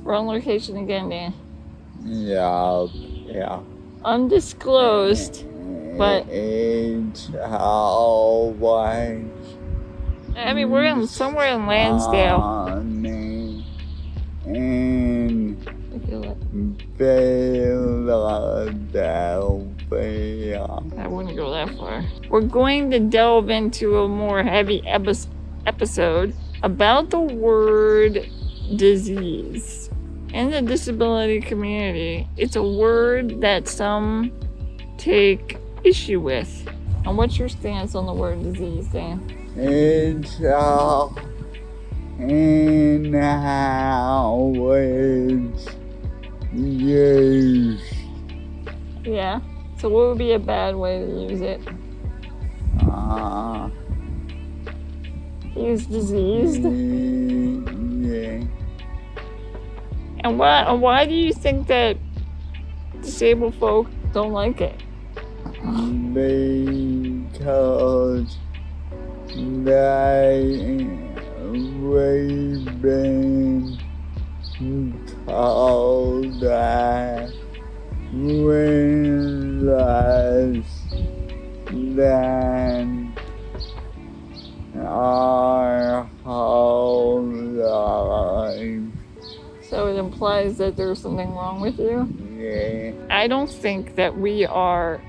Wrong location again, Dan. Yeah. Undisclosed, but It's always I mean we're somewhere in Lansdale. sunny in I feel like Philadelphia. I wouldn't go that far. We're going to delve into a more heavy episode about the word disease. In the disability community, it's a word that some take issue with. And what's your stance on the word disease, Dan? It's in how it's used. Yeah. So what would be a bad way to use it? Use diseased? Yeah. And why do you think that disabled folk don't like it? Because we've been told that we're less than our whole life. So it implies that there's something wrong with you? Yeah. I don't think that we are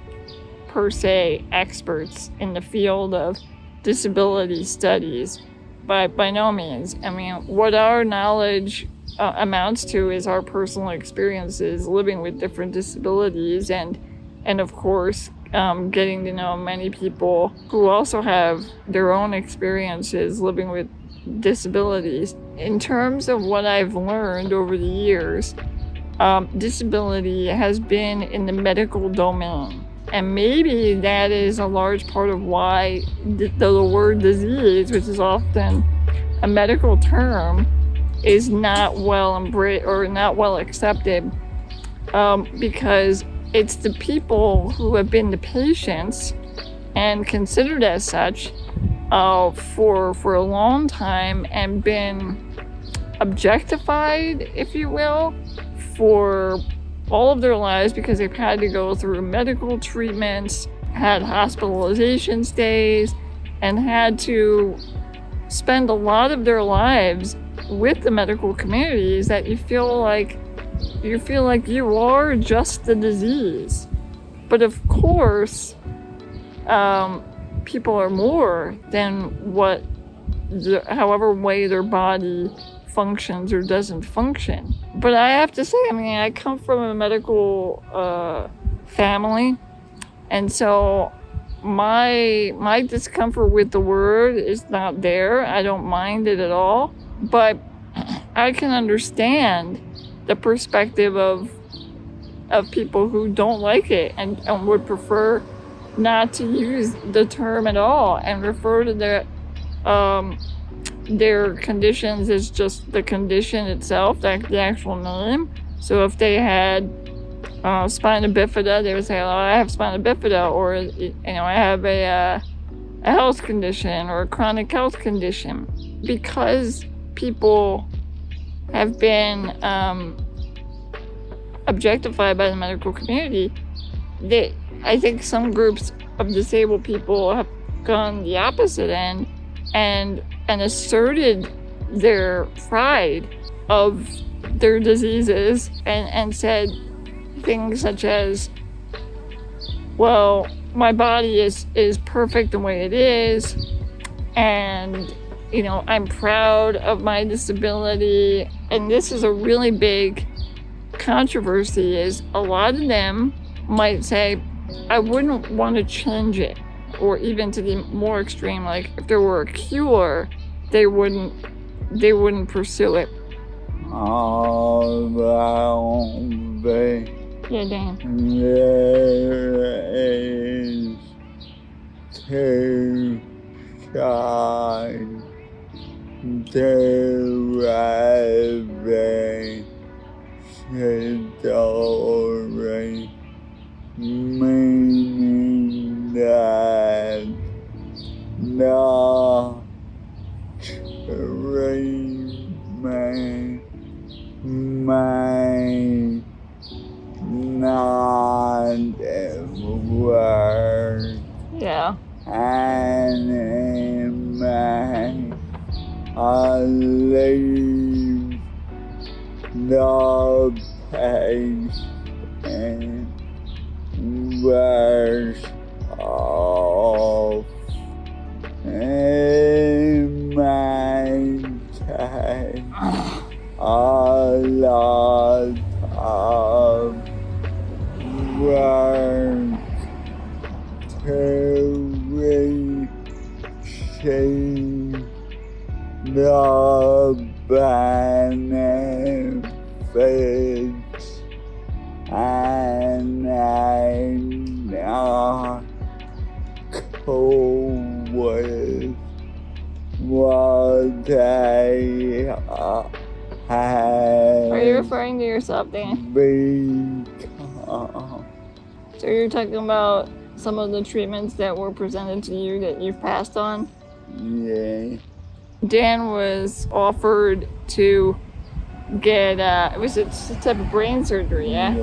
per se experts in the field of disability studies, but by no means. I mean, what our knowledge amounts to is our personal experiences living with different disabilities and of course getting to know many people who also have their own experiences living with disabilities. In terms of what I've learned over the years, disability has been in the medical domain. And maybe that is a large part of why the word disease, which is often a medical term, is not well embraced or not well accepted, because it's the people who have been the patients and considered as such for a long time and been objectified, if you will, for all of their lives because they've had to go through medical treatments, had hospitalization stays, and had to spend a lot of their lives with the medical communities that you feel like you are just the disease. But of course, people are more than however way their body functions or doesn't function. But I have to say, I mean, I come from a medical family, and so my discomfort with the word is not there. I don't mind it at all, but I can understand the perspective of people who don't like it and would prefer not to use the term at all and refer to their conditions as just the condition itself, like the actual name. So if they had spina bifida, they would say, "Oh, I have spina bifida," or I have a health condition or a chronic health condition. Because people have been objectified by the medical community, I think some groups of disabled people have gone the opposite end and asserted their pride of their diseases and said things such as, well, my body is perfect the way it is, and I'm proud of my disability. And this is a really big controversy, is a lot of them might say, I wouldn't want to change it, or even to the more extreme, like if there were a cure, they wouldn't pursue it. Yeah, Dan. There is two sides to every story, meaning that the treatment my non-work Yeah. and in my leave the patient worse off. In my case, a lot of work to receive the benefits, and I'm not cool with what they have Are you referring to yourself, Dan? become. So you're talking about some of the treatments that were presented to you that you've passed on? Yeah. Dan was offered to get, it was a type of brain surgery, yeah?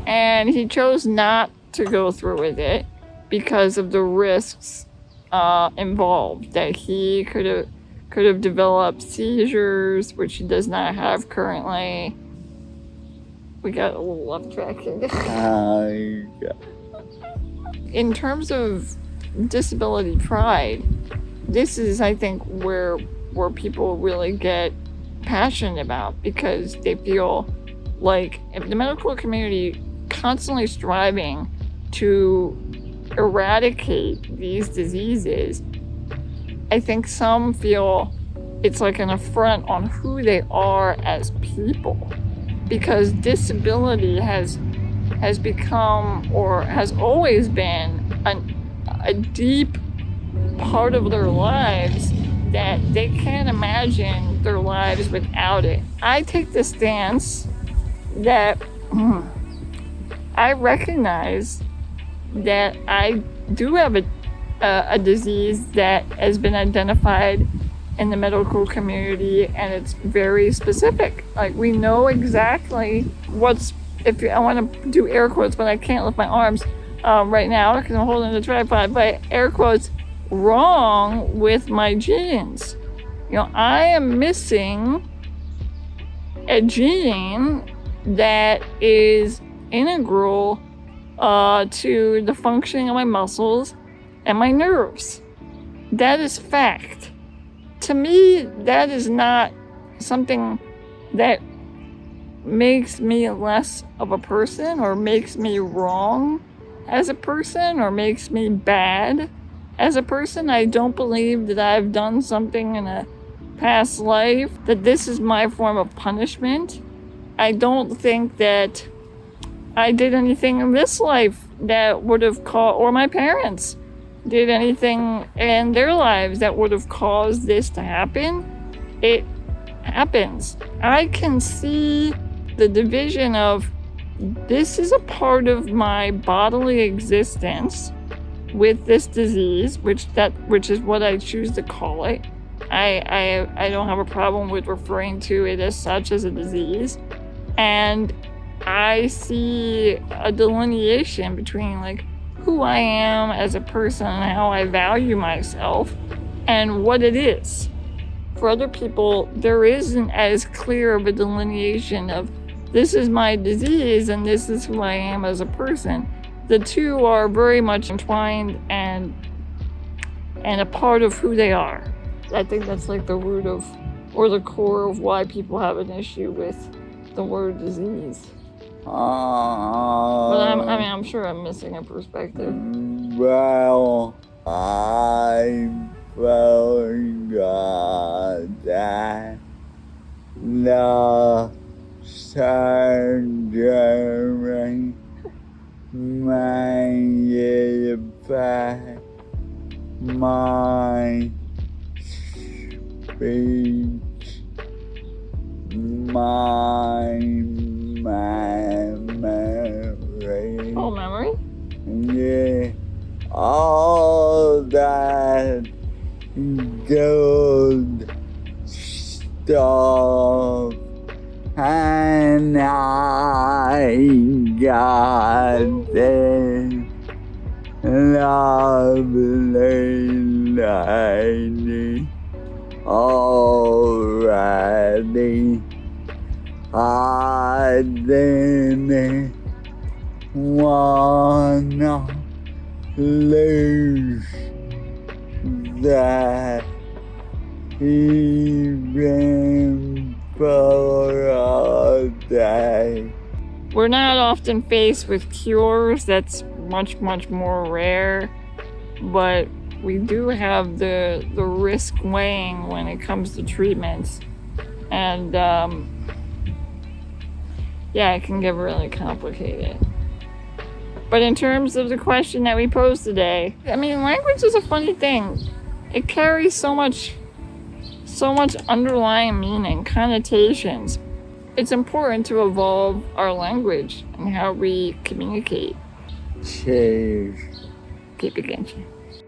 And he chose not to go through with it because of the risks involved, that he could have developed seizures, which he does not have currently. We got a little off track here. In terms of disability pride, this is, I think, where people really get passionate about, because they feel like if the medical community constantly striving to eradicate these diseases, I think some feel it's like an affront on who they are as people, because disability has become, or has always been, a deep part of their lives that they can't imagine their lives without it. I take the stance that I recognize that I do have a disease that has been identified in the medical community, and it's very specific. Like, we know exactly what's, if I want to do air quotes, but I can't lift my arms right now because I'm holding the tripod, but air quotes, wrong with my genes. You know, I am missing a gene that is integral to the functioning of my muscles and my nerves. That is fact. To me, that is not something that makes me less of a person, or makes me wrong as a person, or makes me bad as a person. I don't believe that I've done something in a past life that this is my form of punishment. I don't think that I did anything in this life that would have caused, or my parents did anything in their lives that would have caused this to happen. It happens. I can see the division of, this is a part of my bodily existence with this disease, which is what I choose to call it. I don't have a problem with referring to it as such, as a disease. And I see a delineation between like who I am as a person and how I value myself and what it is. For other people, there isn't as clear of a delineation of, this is my disease and this is who I am as a person. The two are very much entwined and a part of who they are. I think that's like the root of, or the core of, why people have an issue with the word disease. But I'm sure I'm missing a perspective. Well, I forgot that the surgery may affect my speech, my memory. Oh, memory? Yeah, all that good stuff. and I got this lovely lady already. I didn't wanna lose that even for a day. We're not often faced with cures. That's much, much more rare. But we do have the risk weighing when it comes to treatments. And yeah, it can get really complicated. But in terms of the question that we posed today, I mean, language is a funny thing. It carries so much underlying meaning, connotations. It's important to evolve our language and how we communicate. Cheers. Keep it Ginchiest.